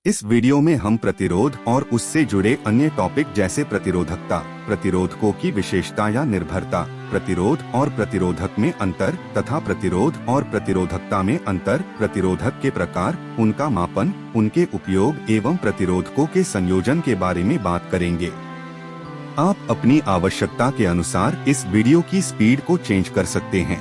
इस वीडियो में हम प्रतिरोध और उससे जुड़े अन्य टॉपिक जैसे प्रतिरोधकता, प्रतिरोधकों की विशेषता या निर्भरता, प्रतिरोध और प्रतिरोधक में अंतर तथा प्रतिरोध और प्रतिरोधकता में अंतर, प्रतिरोधक के प्रकार, उनका मापन, उनके उपयोग एवं प्रतिरोधकों के संयोजन के बारे में बात करेंगे। आप अपनी आवश्यकता के अनुसार इस वीडियो की स्पीड को चेंज कर सकते हैं।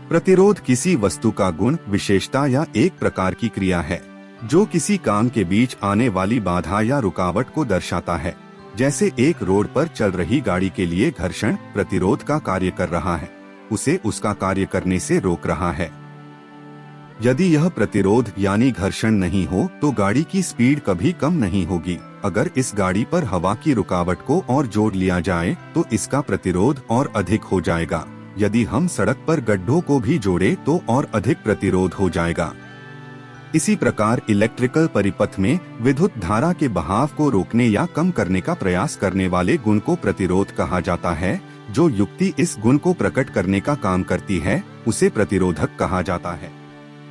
प्रतिरोध किसी वस्तु का गुण, विशेषता या एक प्रकार की क्रिया है जो किसी काम के बीच आने वाली बाधा या रुकावट को दर्शाता है। जैसे एक रोड पर चल रही गाड़ी के लिए घर्षण प्रतिरोध का कार्य कर रहा है, उसे उसका कार्य करने से रोक रहा है। यदि यह प्रतिरोध यानी घर्षण नहीं हो तो गाड़ी की स्पीड कभी कम नहीं होगी। अगर इस गाड़ी पर हवा की रुकावट को और जोड़ लिया जाए तो इसका प्रतिरोध और अधिक हो जाएगा। यदि हम सड़क पर गड्ढों को भी जोड़े तो और अधिक प्रतिरोध हो जाएगा। इसी प्रकार इलेक्ट्रिकल परिपथ में विद्युत धारा के बहाव को रोकने या कम करने का प्रयास करने वाले गुण को प्रतिरोध कहा जाता है। जो युक्ति इस गुण को प्रकट करने का काम करती है उसे प्रतिरोधक कहा जाता है।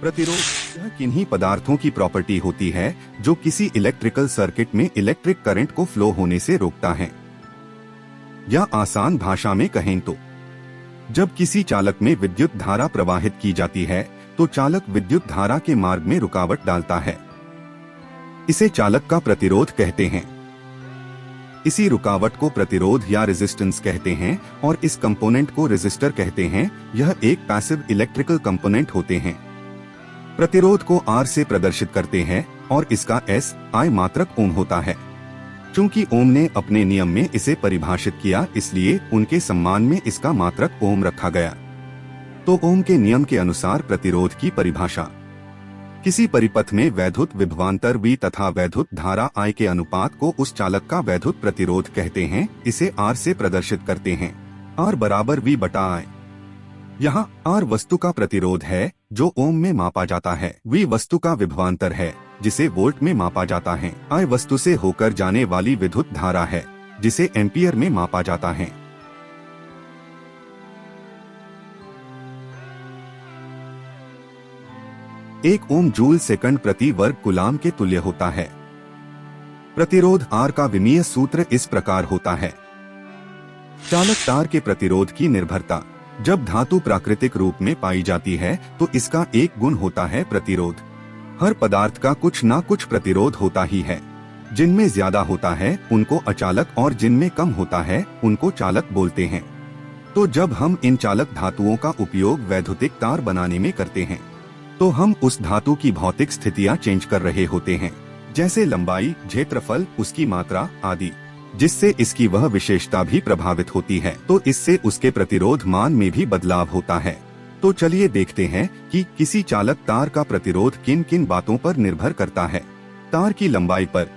प्रतिरोध यह किन्हीं पदार्थों की प्रॉपर्टी होती है जो किसी इलेक्ट्रिकल सर्किट में इलेक्ट्रिक करंट को फ्लो होने से रोकता है। या आसान भाषा में कहें तो जब किसी चालक में विद्युत धारा प्रवाहित की जाती है तो चालक विद्युत धारा के मार्ग में रुकावट डालता है। इसे चालक का प्रतिरोध कहते हैं। इसी रुकावट को प्रतिरोध या रेजिस्टेंस कहते हैं और इस कंपोनेंट को रेजिस्टर कहते हैं। यह एक पैसिव इलेक्ट्रिकल कंपोनेंट होते हैं। प्रतिरोध को R से प्रदर्शित करते हैं और इसका SI मात्रक ओम होता है। चूंकि ओम ने अपने नियम में इसे परिभाषित किया, इसलिए उनके सम्मान में इसका मात्रक ओम रखा गया। तो ओम के नियम के अनुसार प्रतिरोध की परिभाषा किसी परिपथ में वैद्युत विभवांतर V तथा वैद्युत धारा I के अनुपात को उस चालक का वैद्युत प्रतिरोध कहते हैं। इसे R से प्रदर्शित करते हैं। R बराबर V बटा I। यहाँ R वस्तु का प्रतिरोध है जो ओम में मापा जाता है। V वस्तु का विभवांतर है जिसे वोल्ट में मापा जाता है। I वस्तु से होकर जाने वाली विद्युत धारा है जिसे एम्पियर में मापा जाता है। एक ओम जूल सेकंड प्रति वर्ग कूलाम के तुल्य होता है। प्रतिरोध R का विमीय सूत्र इस प्रकार होता है। चालक तार के प्रतिरोध की निर्भरता। जब धातु प्राकृतिक रूप में पाई जाती है तो इसका एक गुण होता है प्रतिरोध। हर पदार्थ का कुछ ना कुछ प्रतिरोध होता ही है। जिनमें ज्यादा होता है उनको अचालक और जिनमें कम होता है उनको चालक बोलते हैं। तो जब हम इन चालक धातुओं का उपयोग वैद्युतिक तार बनाने में करते हैं तो हम उस धातु की भौतिक स्थितियां चेंज कर रहे होते हैं, जैसे लंबाई, क्षेत्रफल, उसकी मात्रा आदि, जिससे इसकी वह विशेषता भी प्रभावित होती है। तो इससे उसके प्रतिरोध मान में भी बदलाव होता है। तो चलिए देखते हैं कि किसी चालक तार का प्रतिरोध किन किन बातों पर निर्भर करता है। तार की लंबाई पर।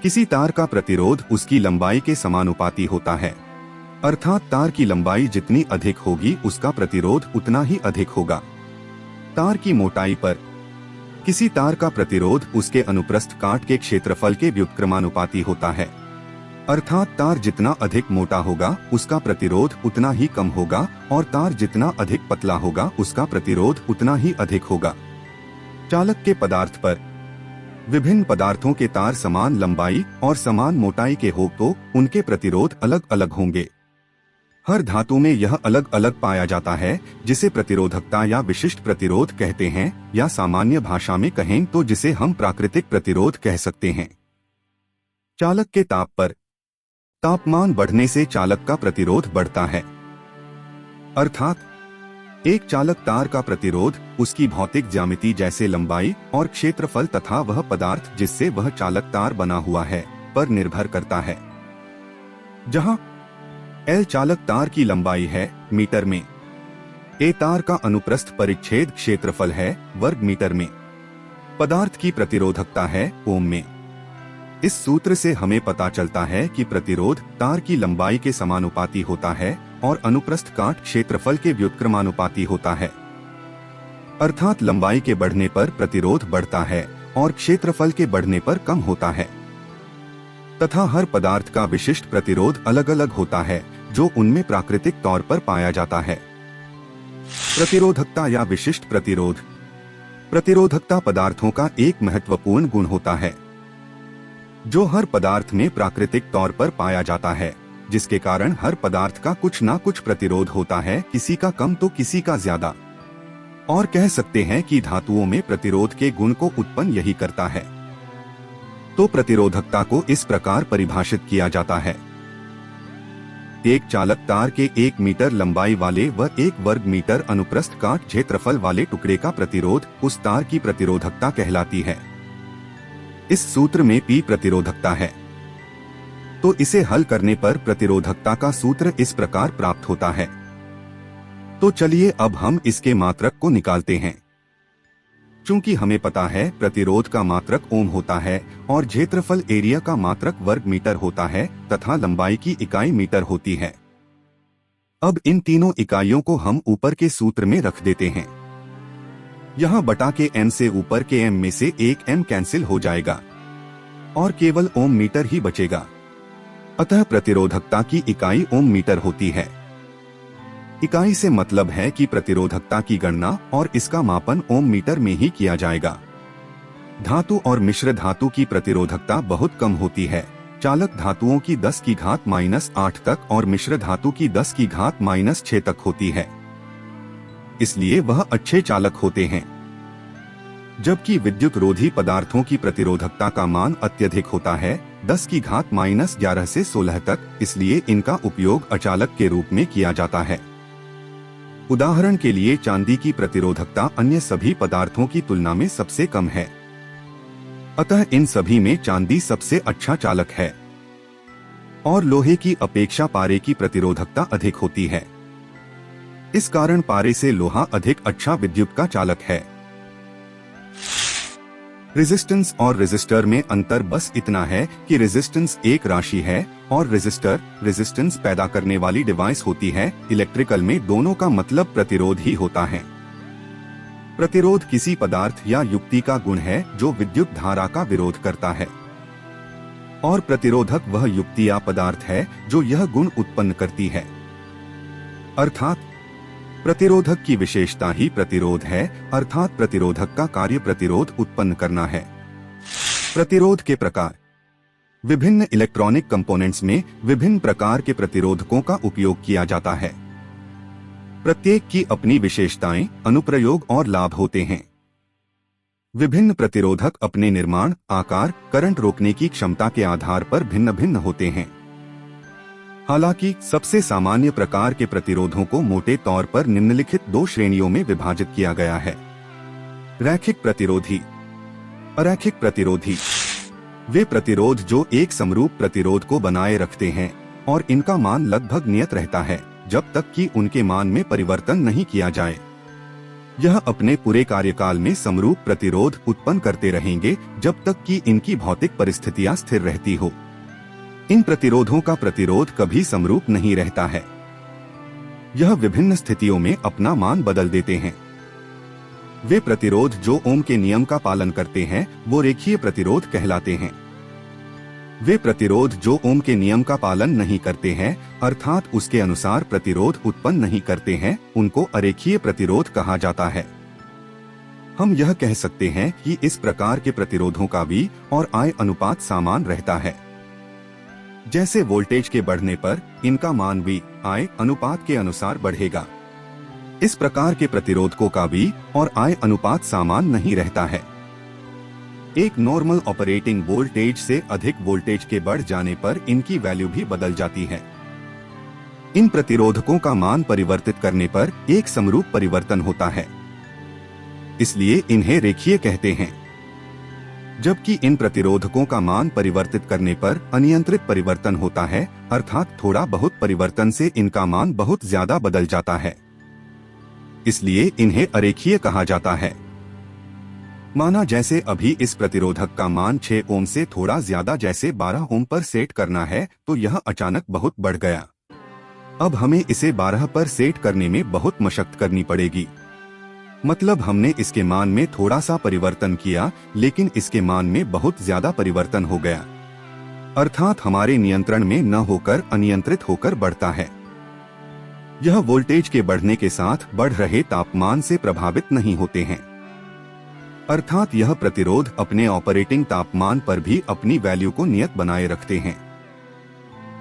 किसी तार का प्रतिरोध उसकी लंबाई के समानुपाती होता है, अर्थात तार की लंबाई जितनी अधिक होगी उसका प्रतिरोध उतना ही अधिक होगा। तार की मोटाई पर। किसी तार का प्रतिरोध उसके अनुप्रस्थ काट के क्षेत्रफल के व्युत्क्रमानुपाती होता है, अर्थात तार जितना अधिक मोटा होगा उसका प्रतिरोध उतना ही कम होगा और तार जितना अधिक पतला होगा उसका प्रतिरोध उतना ही अधिक होगा। चालक के पदार्थ पर। विभिन्न पदार्थों के तार समान लंबाई और समान मोटाई के हो तो उनके प्रतिरोध अलग अलग होंगे। हर धातु में यह अलग अलग पाया जाता है, जिसे प्रतिरोधकता या विशिष्ट प्रतिरोध कहते हैं, या सामान्य भाषा में कहें तो जिसे हम प्राकृतिक प्रतिरोध कह सकते हैं। चालक के ताप पर। तापमान बढ़ने से चालक का प्रतिरोध बढ़ता है, अर्थात एक चालक तार का प्रतिरोध उसकी भौतिक ज्यामिति जैसे लंबाई और क्षेत्रफल तथा वह पदार्थ जिससे वह चालक तार बना हुआ है पर निर्भर करता है। जहाँ L चालक तार की लंबाई है मीटर में, A तार का अनुप्रस्थ परिच्छेद क्षेत्रफल है वर्ग मीटर में, पदार्थ की प्रतिरोधकता है ओम में। इस सूत्र से हमें पता चलता है कि प्रतिरोध तार की लंबाई के समानुपाती होता है और अनुप्रस्थ काट क्षेत्रफल के व्युत्क्रमानुपाती होता है, अर्थात लंबाई के बढ़ने पर प्रतिरोध बढ़ता है और क्षेत्रफल के बढ़ने पर कम होता है। तथा हर पदार्थ का विशिष्ट प्रतिरोध अलग अलग होता है जो उनमें प्राकृतिक तौर पर पाया जाता है। प्रतिरोधकता या विशिष्ट प्रतिरोध। प्रतिरोधकता पदार्थों का एक महत्वपूर्ण गुण होता है जो हर पदार्थ में प्राकृतिक तौर पर पाया जाता है, जिसके कारण हर पदार्थ का कुछ ना कुछ प्रतिरोध होता है, किसी का कम तो किसी का ज्यादा। और कह सकते हैं कि धातुओं में प्रतिरोध के गुण को उत्पन्न यही करता है। तो प्रतिरोधकता को इस प्रकार परिभाषित किया जाता है। एक चालक तार के 1 मीटर लंबाई वाले व 1 वर्ग मीटर अनुप्रस्थ काट क्षेत्रफल वाले टुकड़े का प्रतिरोध उस तार की प्रतिरोधकता कहलाती है। इस सूत्र में P प्रतिरोधकता है, तो इसे हल करने पर प्रतिरोधकता का सूत्र इस प्रकार प्राप्त होता है। तो चलिए अब हम इसके मात्रक को निकालते हैं। चूंकि हमें पता है प्रतिरोध का मात्रक ओम होता है और क्षेत्रफल एरिया का मात्रक वर्ग मीटर होता है तथा लंबाई की इकाई मीटर होती है। अब इन तीनों इकाइयों को हम ऊपर के सूत्र में रख देते हैं। यहाँ बटा के m से ऊपर के m में से एक m कैंसिल हो जाएगा और केवल ओम मीटर ही बचेगा। अतः प्रतिरोधकता की इकाई ओम मीटर होती है। इकाई से मतलब है कि प्रतिरोधकता की गणना और इसका मापन ओम मीटर में ही किया जाएगा। धातु और मिश्र धातु की प्रतिरोधकता बहुत कम होती है। चालक धातुओं की 10 की घात -8 तक और मिश्र धातु की 10 की घात -6 तक होती है, इसलिए वह अच्छे चालक होते हैं। जबकि विद्युत रोधी पदार्थों की प्रतिरोधकता का मान अत्यधिक होता है, 10 की घात -11 से 16 तक, इसलिए इनका उपयोग अचालक के रूप में किया जाता है। उदाहरण के लिए चांदी की प्रतिरोधकता अन्य सभी पदार्थों की तुलना में सबसे कम है, अतः इन सभी में चांदी सबसे अच्छा चालक है। और लोहे की अपेक्षा पारे की प्रतिरोधकता अधिक होती है। इस कारण पारे से लोहा अधिक अच्छा विद्युत का चालक है। रेजिस्टेंस और रेजिस्टर में अंतर बस इतना है कि रेजिस्टेंस एक राशि है और रेजिस्टर रेजिस्टेंस पैदा करने वाली डिवाइस होती है। इलेक्ट्रिकल में दोनों का मतलब प्रतिरोध ही होता है। प्रतिरोध किसी पदार्थ या युक्ति का गुण है जो विद्युत धारा का विरोध करता है, और प्रतिरोधक वह युक्ति या पदार्थ है जो यह गुण उत्पन्न करती है। अर्थात प्रतिरोधक की विशेषता ही प्रतिरोध है, अर्थात प्रतिरोधक का कार्य प्रतिरोध उत्पन्न करना है। प्रतिरोध के प्रकार। विभिन्न इलेक्ट्रॉनिक कंपोनेंट्स में विभिन्न प्रकार के प्रतिरोधकों का उपयोग किया जाता है। प्रत्येक की अपनी विशेषताएं, अनुप्रयोग और लाभ होते हैं। विभिन्न प्रतिरोधक अपने निर्माण, आकार, करंट रोकने की क्षमता के आधार पर भिन्न भिन्न होते हैं। हालांकि सबसे सामान्य प्रकार के प्रतिरोधों को मोटे तौर पर निम्नलिखित 2 श्रेणियों में विभाजित किया गया है। रैखिक प्रतिरोधी, अरैखिक प्रतिरोधी। वे प्रतिरोध जो एक समरूप प्रतिरोध को बनाए रखते हैं और इनका मान लगभग नियत रहता है जब तक कि उनके मान में परिवर्तन नहीं किया जाए। यह अपने पूरे कार्यकाल में समरूप प्रतिरोध उत्पन्न करते रहेंगे जब तक कि इनकी भौतिक परिस्थितियां स्थिर रहती हो। इन प्रतिरोधों का प्रतिरोध कभी समरूप नहीं रहता है। यह विभिन्न स्थितियों में अपना मान बदल देते हैं। वे प्रतिरोध जो ओम के नियम का पालन करते हैं वो रेखीय प्रतिरोध कहलाते हैं। वे प्रतिरोध जो ओम के नियम का पालन नहीं करते हैं, अर्थात उसके अनुसार प्रतिरोध उत्पन्न नहीं करते हैं, उनको अरेखीय प्रतिरोध कहा जाता है। हम यह कह सकते हैं कि इस प्रकार के प्रतिरोधों का V और I अनुपात समान रहता है। जैसे वोल्टेज के बढ़ने पर इनका मान V I अनुपात के अनुसार बढ़ेगा। इस प्रकार के प्रतिरोधकों का V और I अनुपात समान नहीं रहता है। एक नॉर्मल ऑपरेटिंग वोल्टेज से अधिक वोल्टेज के बढ़ जाने पर इनकी वैल्यू भी बदल जाती है। इन प्रतिरोधकों का मान परिवर्तित करने पर एक समरूप परिवर्तन होता है, इसलिए इन्हें रेखीय कहते हैं। जबकि इन प्रतिरोधकों का मान परिवर्तित करने पर अनियंत्रित परिवर्तन होता है, अर्थात थोड़ा बहुत परिवर्तन से इनका मान बहुत ज्यादा बदल जाता है, इसलिए इन्हें अरेखीय कहा जाता है। माना जैसे अभी इस प्रतिरोधक का मान 6 ओम से थोड़ा ज्यादा जैसे 12 ओम पर सेट करना है तो यह अचानक बहुत बढ़ गया। अब हमें इसे 12 पर सेट करने में बहुत मशक्कत करनी पड़ेगी। मतलब हमने इसके मान में थोड़ा सा परिवर्तन किया, लेकिन इसके मान में बहुत ज्यादा परिवर्तन हो गया, अर्थात हमारे नियंत्रण में न होकर अनियंत्रित होकर बढ़ता है। यह वोल्टेज के बढ़ने के साथ बढ़ रहे तापमान से प्रभावित नहीं होते हैं, अर्थात यह प्रतिरोध अपने ऑपरेटिंग तापमान पर भी अपनी वैल्यू को नियत बनाए रखते हैं।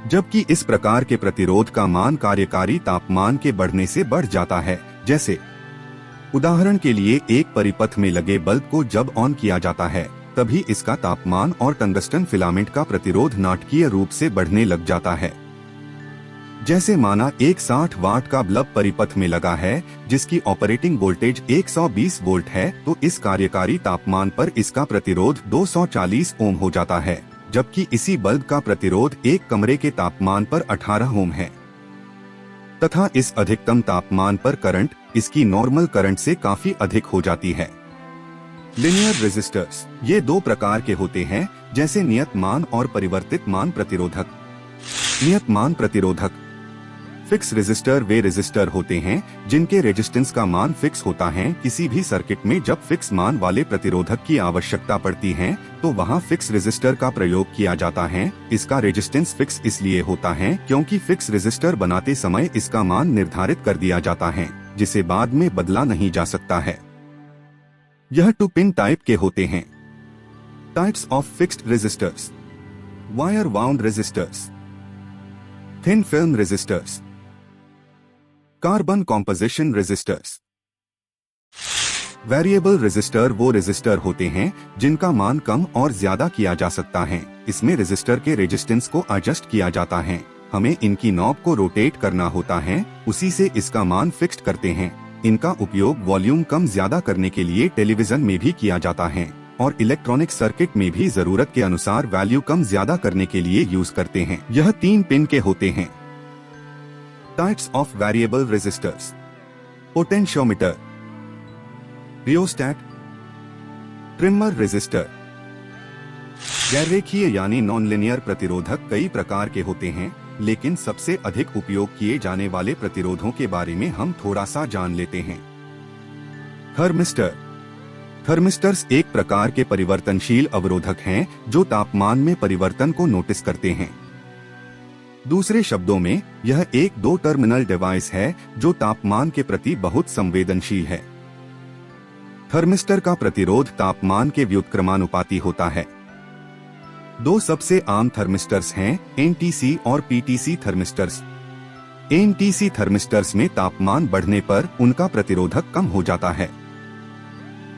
जबकि इस प्रकार के प्रतिरोध का मान कार्यकारी तापमान के बढ़ने से बढ़ जाता है। जैसे उदाहरण के लिए एक परिपथ में लगे बल्ब को जब ऑन किया जाता है तभी इसका तापमान और टंगस्टन फिलामेंट का प्रतिरोध नाटकीय रूप से बढ़ने लग जाता है। जैसे माना एक 60 वाट का बल्ब परिपथ में लगा है जिसकी ऑपरेटिंग वोल्टेज 120 वोल्ट है, तो इस कार्यकारी तापमान पर इसका प्रतिरोध 240 ओम हो जाता है, जबकि इसी बल्ब का प्रतिरोध एक कमरे के तापमान पर 18 ओम है तथा इस अधिकतम तापमान पर करंट इसकी नॉर्मल करंट से काफी अधिक हो जाती है। लिनियर रेजिस्टर्स ये दो प्रकार के होते हैं, जैसे नियत मान और परिवर्तित मान प्रतिरोधक। नियत मान प्रतिरोधक फिक्स रेजिस्टर वे रेजिस्टर होते हैं जिनके रेजिस्टेंस का मान फिक्स होता है। किसी भी सर्किट में जब फिक्स मान वाले प्रतिरोधक की आवश्यकता पड़ती है तो वहां फिक्स रेजिस्टर का प्रयोग किया जाता है। इसका रेजिस्टेंस फिक्स इसलिए होता है क्योंकि फिक्स रेजिस्टर बनाते समय इसका मान निर्धारित कर दिया जाता है जिसे बाद में बदला नहीं जा सकता है। यह 2 पिन टाइप के होते हैं। Types of fixed resistors: wire wound resistors, thin film resistors, carbon composition resistors. Variable resistor वो रेजिस्टर होते हैं जिनका मान कम और ज्यादा किया जा सकता है। इसमें रेजिस्टर के रेजिस्टेंस को एडजस्ट किया जाता है। हमें इनकी नॉब को रोटेट करना होता है, उसी से इसका मान फिक्स्ड करते हैं। इनका उपयोग वॉल्यूम कम ज्यादा करने के लिए टेलीविजन में भी किया जाता है और इलेक्ट्रॉनिक सर्किट में भी जरूरत के अनुसार वैल्यू कम ज्यादा करने के लिए यूज करते हैं। यह 3 पिन के होते हैं। Types of variable resistors: potentiometer, rheostat, trimmer resistor. गैर-रेखीय यानी नॉन लिनियर प्रतिरोधक कई प्रकार के होते हैं, लेकिन सबसे अधिक उपयोग किए जाने वाले प्रतिरोधों के बारे में हम थोड़ा सा जान लेते हैं। थर्मिस्टर। थर्मिस्टर्स एक प्रकार के परिवर्तनशील अवरोधक हैं जो तापमान में परिवर्तन को नोटिस करते हैं। दूसरे शब्दों में यह एक 2 टर्मिनल डिवाइस है जो तापमान के प्रति बहुत संवेदनशील है। थर्मिस्टर का प्रतिरोध तापमान के व्युत्क्रमानुपाती होता है। 2 सबसे आम थर्मिस्टर्स हैं एनटीसी और पीटीसी थर्मिस्टर्स। एनटीसी थर्मिस्टर्स में तापमान बढ़ने पर उनका प्रतिरोधक कम हो जाता है।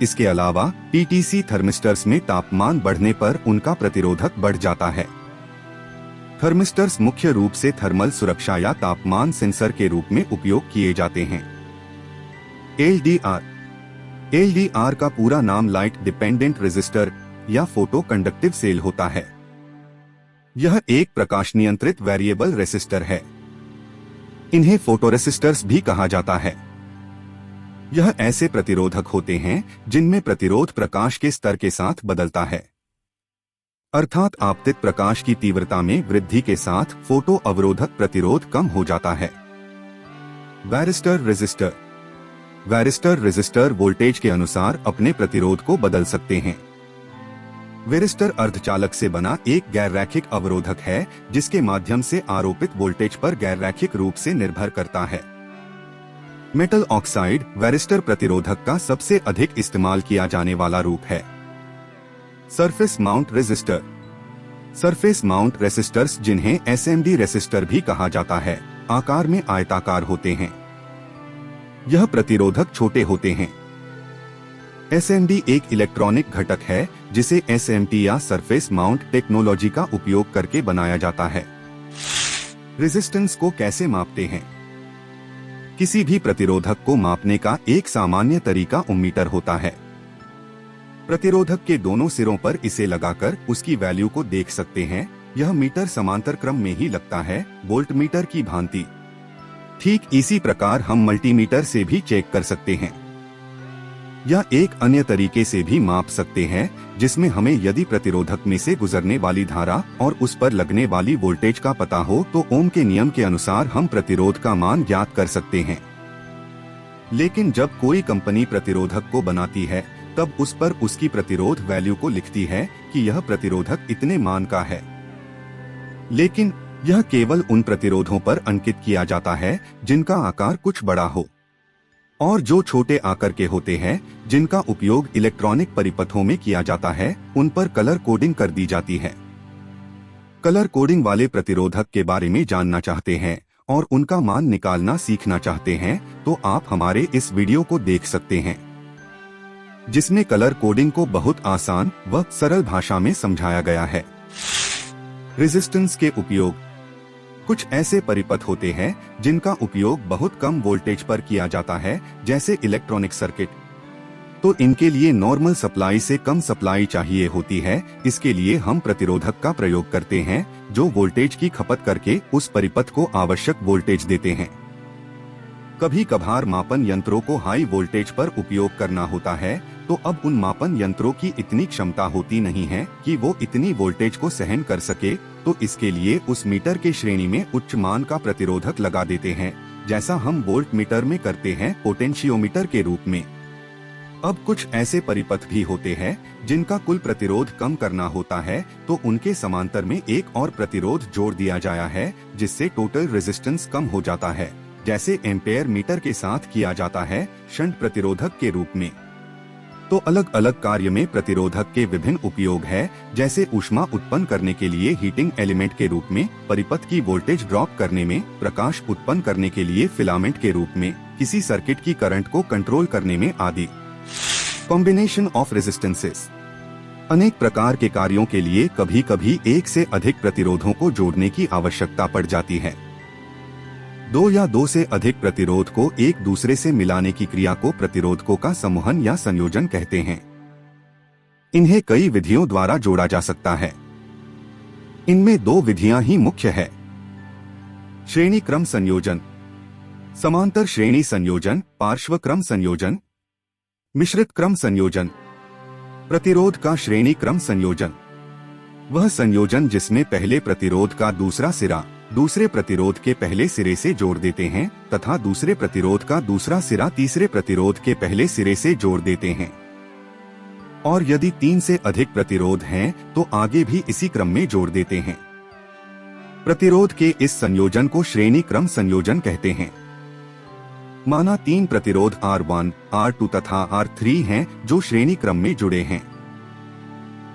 इसके अलावा पीटीसी थर्मिस्टर्स में तापमान बढ़ने पर उनका प्रतिरोधक बढ़ जाता है। थर्मिस्टर्स मुख्य रूप से थर्मल सुरक्षा या तापमान सेंसर के रूप में उपयोग किए जाते हैं। एलडीआर। एलडीआर का पूरा नाम लाइट डिपेंडेंट रेजिस्टर या फोटो कंडक्टिव सेल होता है। यह एक प्रकाश नियंत्रित वेरिएबल रेसिस्टर है। इन्हें फोटोरेसिस्टर्स भी कहा जाता है। यह ऐसे प्रतिरोधक होते हैं जिनमें प्रतिरोध प्रकाश के स्तर के साथ बदलता है, अर्थात आपतित प्रकाश की तीव्रता में वृद्धि के साथ फोटो अवरोधक प्रतिरोध कम हो जाता है। Varistor resistor. Varistor resistor voltage के अनुसार अपने प्रतिरोध को बदल सकते हैं। वेरिस्टर अर्धचालक से बना एक गैर रैखिक अवरोधक है जिसके माध्यम से आरोपित वोल्टेज पर गैर रैखिक रूप से निर्भर करता है। मेटल ऑक्साइड वेरिस्टर प्रतिरोधक का सबसे अधिक इस्तेमाल किया जाने वाला रूप है। Surface mount resistor. Surface mount resistors जिन्हें एसएमडी रेसिस्टर भी कहा जाता है, आकार में आयताकार होते हैं। यह प्रतिरोधक छोटे होते हैं। एसएमडी एक इलेक्ट्रॉनिक घटक है जिसे एसएमटी या सरफेस माउंट टेक्नोलॉजी का उपयोग करके बनाया जाता है। रेजिस्टेंस को कैसे मापते हैं? किसी भी प्रतिरोधक को मापने का एक सामान्य तरीका ओममीटर होता है। प्रतिरोधक के दोनों सिरों पर इसे लगाकर उसकी वैल्यू को देख सकते हैं। यह मीटर समांतर क्रम में ही लगता है, वोल्टमीटर की भांति। ठीक इसी प्रकार हम मल्टीमीटर से भी चेक कर सकते हैं या एक अन्य तरीके से भी माप सकते हैं जिसमें हमें यदि प्रतिरोधक में से गुजरने वाली धारा और उस पर लगने वाली वोल्टेज का पता हो तो ओम के नियम के अनुसार हम प्रतिरोध का मान ज्ञात कर सकते हैं। लेकिन जब कोई कंपनी प्रतिरोधक को बनाती है तब उस पर उसकी प्रतिरोध वैल्यू को लिखती है कि यह प्रतिरोधक इतने मान का है। लेकिन यह केवल उन प्रतिरोधों पर अंकित किया जाता है जिनका आकार कुछ बड़ा हो, और जो छोटे आकार के होते हैं जिनका उपयोग इलेक्ट्रॉनिक परिपथों में किया जाता है उन पर कलर कोडिंग कर दी जाती है। कलर कोडिंग वाले प्रतिरोधक के बारे में जानना चाहते हैं और उनका मान निकालना सीखना चाहते हैं तो आप हमारे इस वीडियो को देख सकते हैं, जिसमें कलर कोडिंग को बहुत आसान व सरल भाषा में समझाया गया है। रेजिस्टेंस के उपयोग। कुछ ऐसे परिपथ होते हैं जिनका उपयोग बहुत कम वोल्टेज पर किया जाता है, जैसे इलेक्ट्रॉनिक सर्किट। तो इनके लिए नॉर्मल सप्लाई से कम सप्लाई चाहिए होती है। इसके लिए हम प्रतिरोधक का प्रयोग करते हैं जो वोल्टेज की खपत करके उस परिपथ को आवश्यक वोल्टेज देते हैं। कभी कभार मापन यंत्रों को हाई वोल्टेज पर उपयोग करना होता है, तो अब उन मापन यंत्रों की इतनी क्षमता होती नहीं है कि वो इतनी वोल्टेज को सहन कर सके, तो इसके लिए उस मीटर के श्रेणी में उच्च मान का प्रतिरोधक लगा देते हैं, जैसा हम वोल्ट मीटर में करते हैं पोटेंशियोमीटर के रूप में। अब कुछ ऐसे परिपथ भी होते हैं जिनका कुल प्रतिरोध कम करना होता है, तो उनके समांतर में एक और प्रतिरोध जोड़ दिया जाया है जिससे टोटल रेजिस्टेंस कम हो जाता है, जैसे एम्पेयर मीटर के साथ किया जाता है शंट प्रतिरोधक के रूप में। तो अलग अलग कार्य में प्रतिरोधक के विभिन्न उपयोग है, जैसे ऊष्मा उत्पन्न करने के लिए हीटिंग एलिमेंट के रूप में, परिपथ की वोल्टेज ड्रॉप करने में, प्रकाश उत्पन्न करने के लिए फिलामेंट के रूप में, किसी सर्किट की करंट को कंट्रोल करने में आदि। Combination of resistances. अनेक प्रकार के कार्यों के लिए कभी कभी एक से अधिक प्रतिरोधों को जोड़ने की आवश्यकता पड़ जाती है। दो या दो से अधिक प्रतिरोध को एक दूसरे से मिलाने की क्रिया को प्रतिरोधकों का समूहन या संयोजन कहते हैं। इन्हें कई विधियों द्वारा जोड़ा जा सकता है। इनमें दो विधियां ही मुख्य है। श्रेणी क्रम संयोजन, समांतर श्रेणी संयोजन, पार्श्व क्रम संयोजन, मिश्रित क्रम संयोजन। प्रतिरोध का श्रेणी क्रम संयोजन वह संयोजन जिसमें पहले प्रतिरोध का दूसरा सिरा दूसरे प्रतिरोध के पहले सिरे से जोड़ देते हैं तथा दूसरे प्रतिरोध का दूसरा सिरा तीसरे प्रतिरोध के पहले सिरे से जोड़ देते हैं, और यदि 3 से अधिक प्रतिरोध हैं तो आगे भी इसी क्रम में जोड़ देते हैं। प्रतिरोध के इस संयोजन को श्रेणी क्रम संयोजन कहते हैं। माना 3 प्रतिरोध R1, R2 तथा R3 हैं जो श्रेणी क्रम में जुड़े हैं,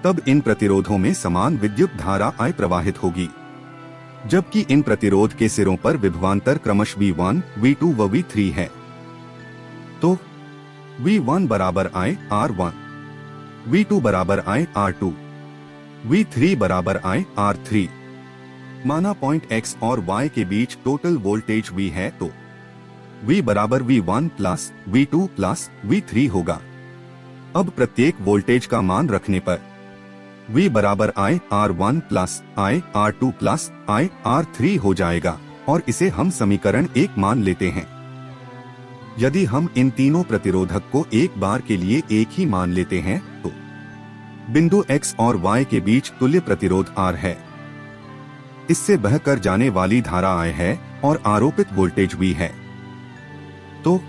तब इन प्रतिरोधों में समान विद्युत धारा I प्रवाहित होगी, जबकि इन प्रतिरोध के सिरों पर विभवांतर क्रमश V1, V2 व V3 है। तो V1 बराबर I R1, V2 बराबर I R2, V3 बराबर I R3। माना पॉइंट X और Y के बीच टोटल वोल्टेज V है, तो V बराबर V1 plus V2 plus V3 होगा। अब प्रत्येक वोल्टेज का मान रखने पर V बराबर I R1 plus I R2 plus I R3 हो जाएगा, और इसे हम समीकरण 1 मान लेते हैं। यदि हम इन तीनों प्रतिरोधक को एक बार के लिए एक ही मान लेते हैं, तो बिंदु X और Y के बीच तुल्य प्रतिरोध R है, इससे बहकर जाने वाली धारा I है और आरोपित वोल्टेज V है, तो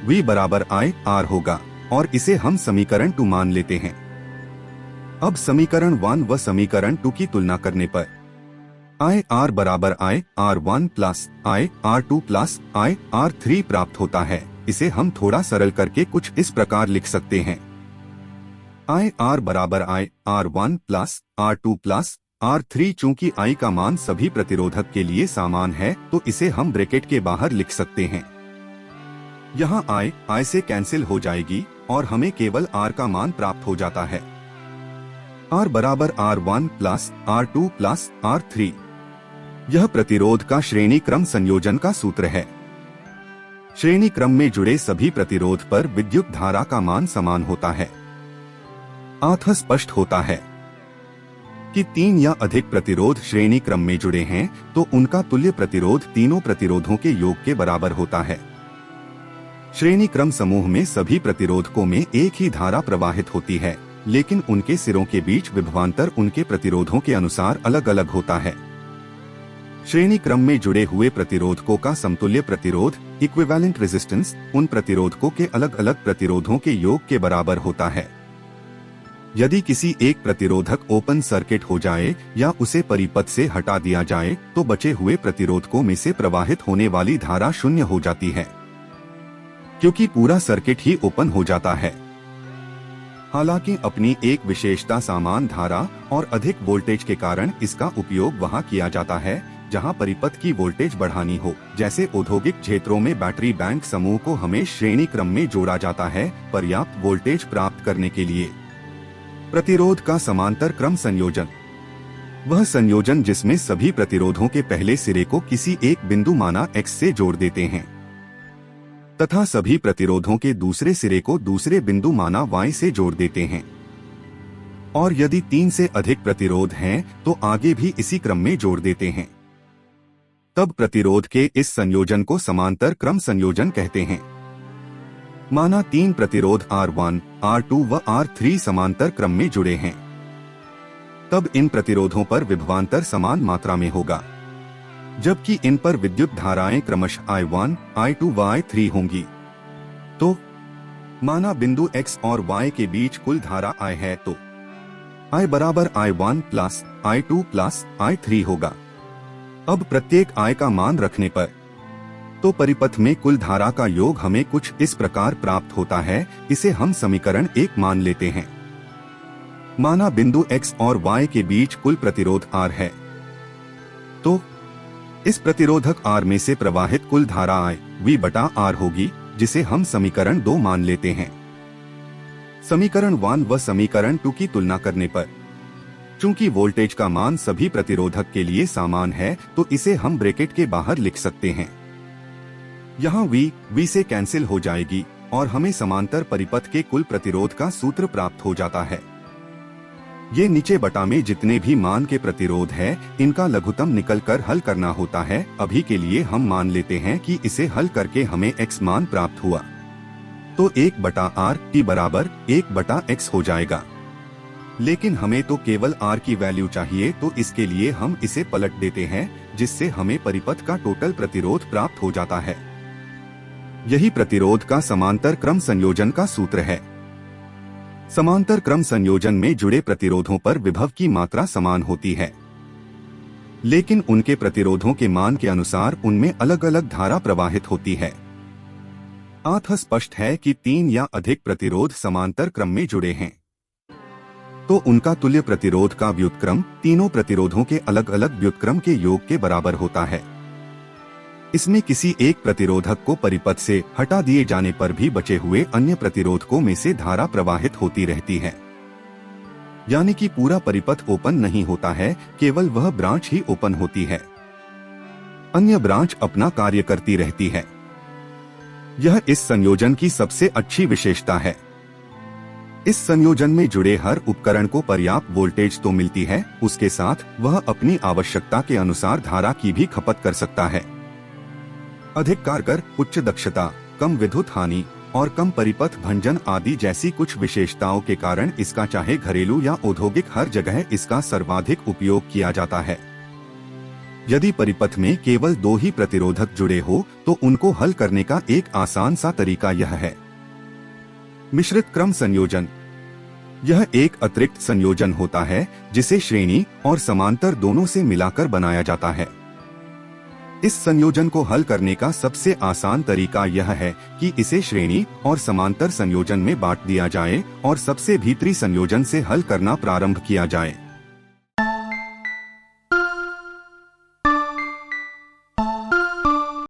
V बराबर I R होगा, और इसे हम समीकरण 2 मान लेते हैं। अब समीकरण 1 व समीकरण 2 की तुलना करने पर I R बराबर I R1 plus I R2 plus I R3 प्राप्त होता है। इसे हम थोड़ा सरल करके कुछ इस प्रकार लिख सकते हैं। I R बराबर I R1 plus R2 plus R3। चूंकि I का मान सभी प्रतिरोधक के लिए समान है, तो इसे हम ब्रैकेट के बाहर लिख सकते हैं। यहाँ I से कैंसिल हो जाएगी और हमें केवल R का मान प्राप्त हो जाता है। R बराबर R1 plus R2 plus R3। यह प्रतिरोध का श्रेणी क्रम संयोजन का सूत्र है। श्रेणी क्रम में जुड़े सभी प्रतिरोध पर विद्युत धारा का मान समान होता है। अतः स्पष्ट होता है कि 3 या अधिक प्रतिरोध श्रेणी क्रम में जुड़े हैं, तो उनका तुल्य प्रतिरोध तीनों प्रतिरोधों के योग के बराबर होता है। श्रेणी क्रम समूह में सभी प्रतिरोधकों में एक ही धारा प्रवाहित होती है, लेकिन उनके सिरों के बीच विभवांतर उनके प्रतिरोधों के अनुसार अलग अलग होता है। श्रेणी क्रम में जुड़े हुए प्रतिरोधकों का समतुल्य प्रतिरोध इक्विवेलेंट रेजिस्टेंस उन प्रतिरोधकों के अलग अलग प्रतिरोधों के योग के बराबर होता है। यदि किसी एक प्रतिरोधक ओपन सर्किट हो जाए या उसे परिपथ से हटा दिया जाए तो बचे हुए प्रतिरोधकों में से प्रवाहित होने वाली धारा शून्य हो जाती है, क्योंकि पूरा सर्किट ही ओपन हो जाता है। हालांकि अपनी एक विशेषता समान धारा और अधिक वोल्टेज के कारण इसका उपयोग वहां किया जाता है जहां परिपथ की वोल्टेज बढ़ानी हो, जैसे औद्योगिक क्षेत्रों में बैटरी बैंक समूह को हमेशा श्रेणी क्रम में जोड़ा जाता है पर्याप्त वोल्टेज प्राप्त करने के लिए। प्रतिरोध का समांतर क्रम संयोजन वह संयोजन जिसमें सभी प्रतिरोधों के पहले सिरे को किसी एक बिंदु माना X से जोड़ देते हैं तथा सभी प्रतिरोधों के दूसरे सिरे को दूसरे बिंदु माना Y से जोड़ देते हैं, और यदि 3 से अधिक प्रतिरोध हैं तो आगे भी इसी क्रम में जोड़ देते हैं। तब प्रतिरोध के इस संयोजन को समांतर क्रम संयोजन कहते हैं। माना 3 प्रतिरोध R1, R2 व R3 समांतर क्रम में जुड़े हैं, तब इन प्रतिरोधों पर विभवांतर समान मात्रा में होगा, जबकि इन पर विद्युत धाराएं क्रमशः I1, I2 व I3 होंगी। तो माना बिंदु X और Y के बीच कुल धारा I है तो I बराबर I1 plus I2 plus I3 होगा। अब प्रत्येक I का मान रखने पर तो परिपथ में कुल धारा का योग हमें कुछ इस प्रकार प्राप्त होता है। इसे हम समीकरण 1 मान लेते हैं। माना बिंदु X और Y के बीच कुल प्रतिरोध R है, तो इस प्रतिरोधक R में से प्रवाहित कुल धारा I V बटा R होगी, जिसे हम समीकरण 2 मान लेते हैं। समीकरण 1 व समीकरण 2 की तुलना करने पर चूंकि वोल्टेज का मान सभी प्रतिरोधक के लिए समान है तो इसे हम ब्रैकेट के बाहर लिख सकते हैं। यहाँ V से कैंसिल हो जाएगी और हमें समांतर परिपथ के कुल प्रतिरोध का सूत्र प्राप्त हो जाता है। ये नीचे बटा में जितने भी मान के प्रतिरोध है इनका लघुत्तम निकलकर हल करना होता है। अभी के लिए हम मान लेते हैं कि इसे हल करके हमें X मान प्राप्त हुआ, तो 1 बटा R T बराबर 1 बटा X हो जाएगा। लेकिन हमें तो केवल R की वैल्यू चाहिए, तो इसके लिए हम इसे पलट देते हैं, जिससे हमें परिपथ का टोटल प्रतिरोध प्राप्त हो जाता है। यही प्रतिरोध का समांतर क्रम संयोजन का सूत्र है। समांतर क्रम संयोजन में जुड़े प्रतिरोधों पर विभव की मात्रा समान होती है, लेकिन उनके प्रतिरोधों के मान के अनुसार उनमें अलग अलग धारा प्रवाहित होती है। अतः स्पष्ट है कि 3 या अधिक प्रतिरोध समांतर क्रम में जुड़े हैं तो उनका तुल्य प्रतिरोध का व्युत्क्रम तीनों प्रतिरोधों के अलग अलग व्युत्क्रम के योग के बराबर होता है। इसमें किसी एक प्रतिरोधक को परिपथ से हटा दिए जाने पर भी बचे हुए अन्य प्रतिरोधकों में से धारा प्रवाहित होती रहती है, यानी कि पूरा परिपथ ओपन नहीं होता है, केवल वह ब्रांच ही ओपन होती है, अन्य ब्रांच अपना कार्य करती रहती है। यह इस संयोजन की सबसे अच्छी विशेषता है। इस संयोजन में जुड़े हर उपकरण को पर्याप्त वोल्टेज तो मिलती है, उसके साथ वह अपनी आवश्यकता के अनुसार धारा की भी खपत कर सकता है। अधिक कारगर, उच्च दक्षता, कम विद्युत हानि और कम परिपथ भंजन आदि जैसी कुछ विशेषताओं के कारण इसका चाहे घरेलू या औद्योगिक हर जगह इसका सर्वाधिक उपयोग किया जाता है। यदि परिपथ में केवल 2 ही प्रतिरोधक जुड़े हो तो उनको हल करने का एक आसान सा तरीका यह है। मिश्रित क्रम संयोजन। यह एक अतिरिक्त संयोजन होता है जिसे श्रेणी और समांतर दोनों से मिलाकर बनाया जाता है। इस संयोजन को हल करने का सबसे आसान तरीका यह है कि इसे श्रेणी और समांतर संयोजन में बांट दिया जाए और सबसे भीतरी संयोजन से हल करना प्रारंभ किया जाए।